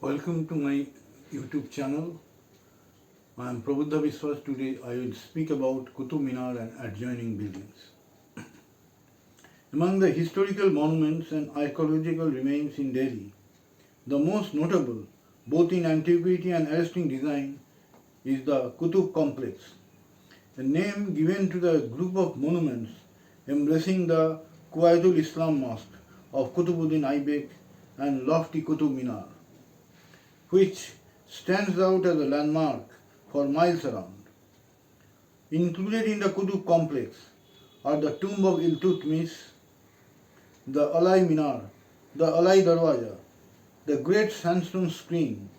Welcome to my YouTube channel. I am Prabhuddha Viswas. Today I will speak about Qutb Minar and adjoining buildings. Among the historical monuments and archaeological remains in Delhi, the most notable, both in antiquity and arresting design, is the Qutb complex, a name given to the group of monuments embracing the Quwaitul Islam Mosque of Qutbuddin Aibak and lofty Qutb Minar, which stands out as a landmark for miles around. Included in the Qutb complex are the tomb of Iltutmish, the Alai Minar, the Alai Darwaja, the great sandstone screen,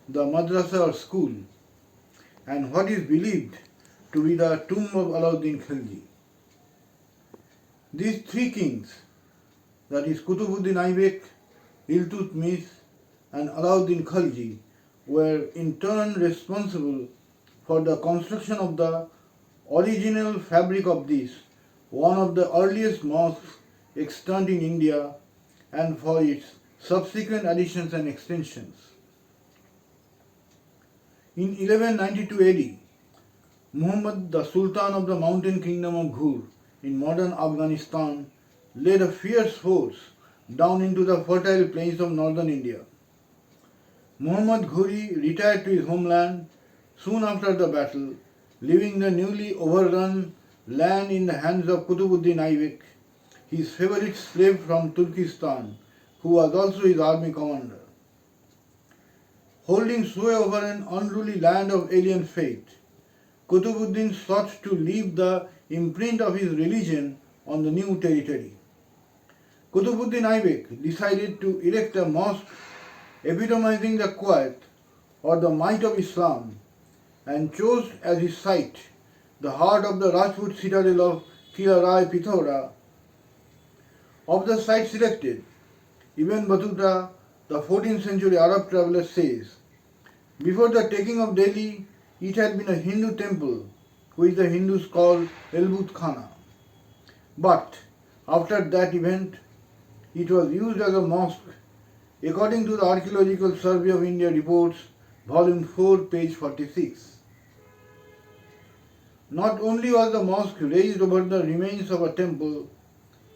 the madrasa or school, and what is believed to be the tomb of Alauddin Khilji. These three kings, that is Qutbuddin Aibak, Iltutmish, and Alauddin Khilji, were in turn responsible for the construction of the original fabric of this, one of the earliest mosques extant in India, and for its subsequent additions and extensions. In 1192 AD, Muhammad, the Sultan of the mountain kingdom of Ghur in modern Afghanistan, led a fierce force down into the fertile plains of northern India. Muhammad Ghuri retired to his homeland soon after the battle, leaving the newly overrun land in the hands of Qutbuddin Aibak, his favorite slave from Turkestan, who was also his army commander. Holding sway over an unruly land of alien faith, Qutbuddin sought to leave the imprint of his religion on the new territory. Qutbuddin Aibak decided to erect a mosque epitomizing the Quwat or the might of Islam, and chose as his site the heart of the Rajput citadel of Kilarai Pithora. Of the site selected, Ibn Battuta, the 14th century Arab traveller, says, before the taking of Delhi, it had been a Hindu temple, which the Hindus call Elbut Khana. But after that event, it was used as a mosque, according to the Archaeological Survey of India reports, volume 4, page 46. Not only was the mosque raised over the remains of a temple,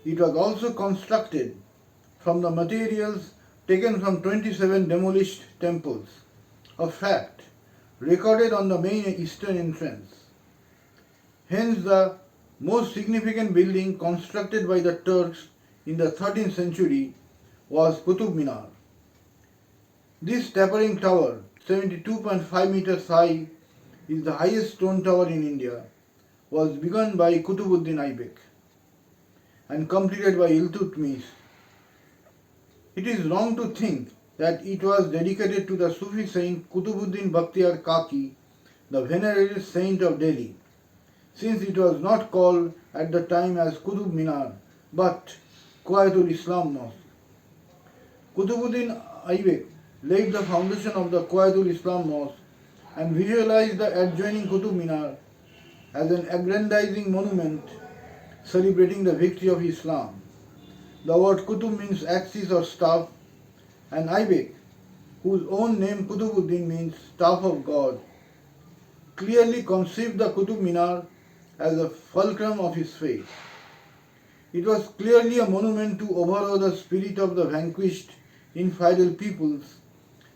it was also constructed from the materials taken from 27 demolished temples, a fact recorded on the main eastern entrance. Hence, the most significant building constructed by the Turks in the 13th century was Qutb Minar. This tapering tower, 72.5 meters high, is the highest stone tower in India, was begun by Qutbuddin Aibak and completed by Iltutmish. It is wrong to think that it was dedicated to the Sufi saint Qutbuddin Bakhtiyar Kaki, the venerated saint of Delhi, since it was not called at the time as Qutb Minar but Quwaitul Islam Mosque. Qutbuddin Aibak laid the foundation of the Quwaitul Islam Mosque and visualized the adjoining Qutb Minar as an aggrandizing monument celebrating the victory of Islam. The word Qutb means axis or staff, and Aibak, whose own name Qutbuddin means staff of God, clearly conceived the Qutb Minar as a fulcrum of his faith. It was clearly a monument to overthrow the spirit of the vanquished infidel peoples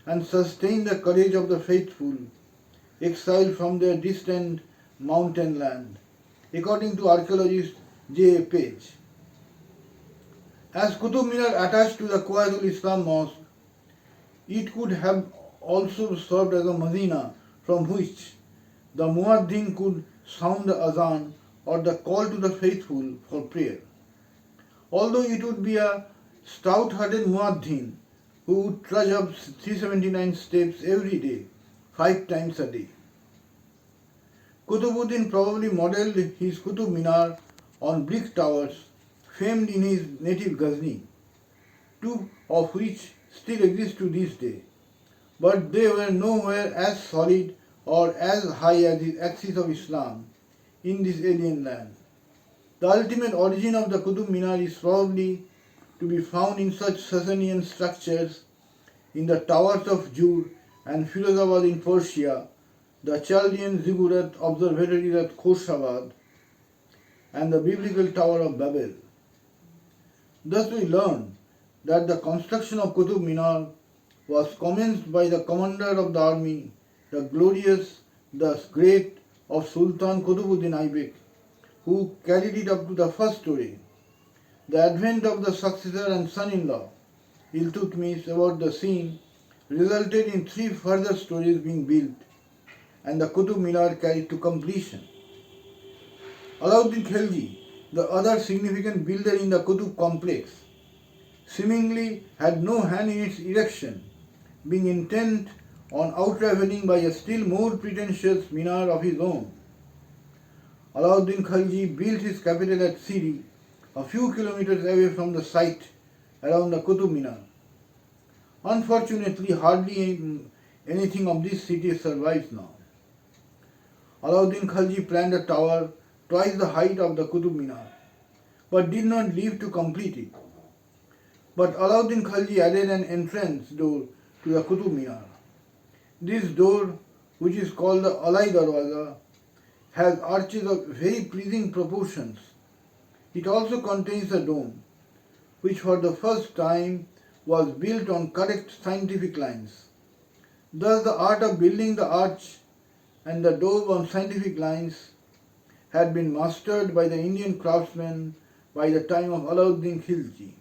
and sustain the courage of the faithful, exiled from their distant mountain land, according to archaeologist J. A. Page. As Qutb Minar attached to the Quwaitul Islam Mosque, it could have also served as a Madina from which the Muaddin could sound the Azan or the call to the faithful for prayer. Although it would be a stout-hearted Muaddin who would trudge up 379 steps every day, 5 times a day. Qutbuddin probably modelled his Qutb Minar on brick towers famed in his native Ghazni, 2 of which still exist to this day, but they were nowhere as solid or as high as the axis of Islam in this alien land. The ultimate origin of the Qutb Minar is probably to be found in such Sasanian structures in the towers of Jur and Firozabad in Persia, the Chaldean ziggurat observatories at Khorshabad, and the biblical Tower of Babel. Thus we learn that the construction of Qutb Minar was commenced by the commander of the army, the glorious, the great of Sultan Qutbuddin Aibak, who carried it up to the first story. The advent of the successor and son-in-law, Iltutmish, about the scene resulted in 3 further stories being built and the Qutb Minar carried to completion. Alauddin Khilji, the other significant builder in the Qutb complex, seemingly had no hand in its erection, being intent on outraveling by a still more pretentious minar of his own. Alauddin Khilji built his capital at Siri, a few kilometers away from the site around the Qutb Minar. Unfortunately, hardly anything of this city survives now. Alauddin Khilji planned a tower twice the height of the Qutb Minar, but did not live to complete it. But Alauddin Khilji added an entrance door to the Qutb Minar. This door, which is called the Alai Darwaza, has arches of very pleasing proportions. It also contains a dome, which for the first time was built on correct scientific lines. Thus the art of building the arch and the dome on scientific lines had been mastered by the Indian craftsmen by the time of Alauddin Khilji.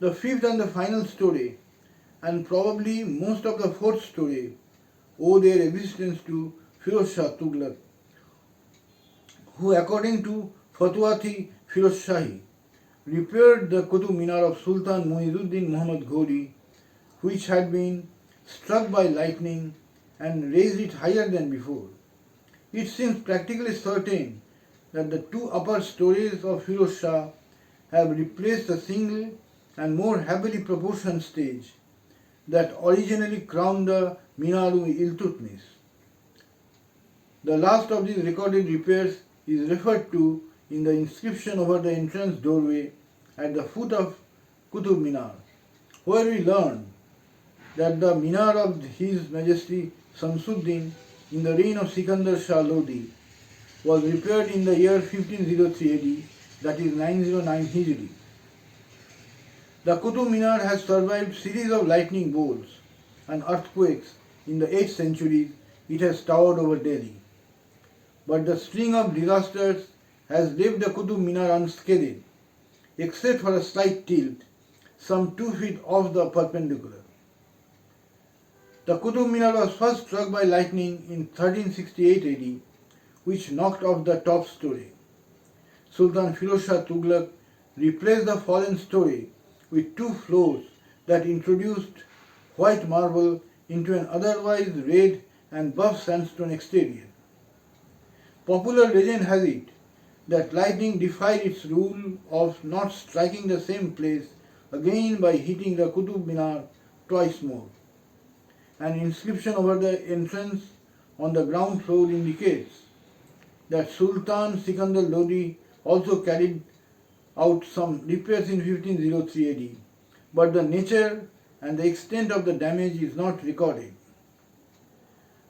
The 5th and the final story, and probably most of the 4th story, owe their existence to Firoz Shah Tughlaq, who according to Fatwati Firoz Shahi repaired the Qutb Minar of Sultan Muizuddin Muhammad Ghori, which had been struck by lightning, and raised it higher than before. It seems practically certain that the 2 upper stories of Firoz Shah have replaced the single and more heavily proportioned stage that originally crowned the Minar-u-Iltutmish. The last of these recorded repairs is referred to in the inscription over the entrance doorway at the foot of Qutb Minar, where we learn that the Minar of His Majesty Samsuddin in the reign of Sikandar Shah Lodi was repaired in the year 1503 AD, that is 909 Hijri. The Qutb Minar has survived series of lightning bolts and earthquakes in the 8th century. It has towered over Delhi. But the string of disasters has left the Qutb Minar unscathed, except for a slight tilt, some 2 feet off the perpendicular. The Qutb Minar was first struck by lightning in 1368 AD, which knocked off the top story. Sultan Firoz Shah Tughlaq replaced the fallen story with 2 floors that introduced white marble into an otherwise red and buff sandstone exterior. Popular legend has it that lightning defied its rule of not striking the same place again by hitting the Qutb Minar twice more. An inscription over the entrance on the ground floor indicates that Sultan Sikandar Lodi also carried out some repairs in 1503 AD, but the nature and the extent of the damage is not recorded.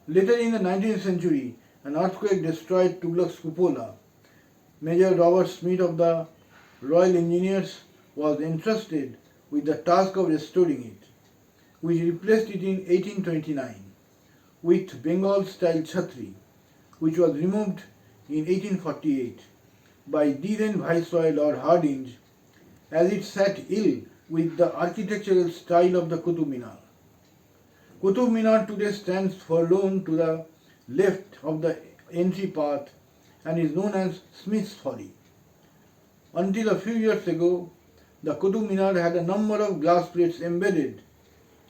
Later in the 19th century, an earthquake destroyed Tughlaq's cupola. Major Robert Smith of the Royal Engineers was entrusted with the task of restoring it, which replaced it in 1829 with Bengal-style chhatri, which was removed in 1848 by then Viceroy Lord Hardinge, as it sat ill with the architectural style of the Qutb Minar. Qutb Minar today stands forlorn to the left of the entry path and is known as Smith's Folly. Until a few years ago, the Qutb Minar had a number of glass plates embedded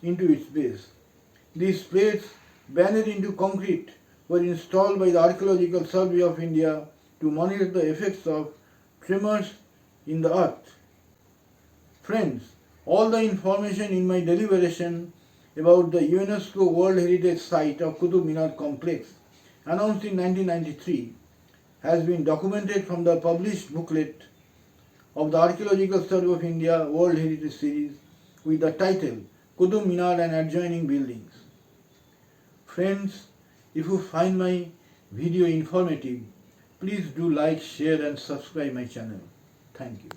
into its base. These plates, banded into concrete, were installed by the Archaeological Survey of India to monitor the effects of tremors in the earth. Friends, all the information in my deliberation about the UNESCO World Heritage Site of Qutb Minar Complex, announced in 1993, has been documented from the published booklet of the Archaeological Survey of India World Heritage Series with the title Qutb, Minar and Adjoining Buildings. Friends, if you find my video informative, please do like, share and subscribe my channel. Thank you.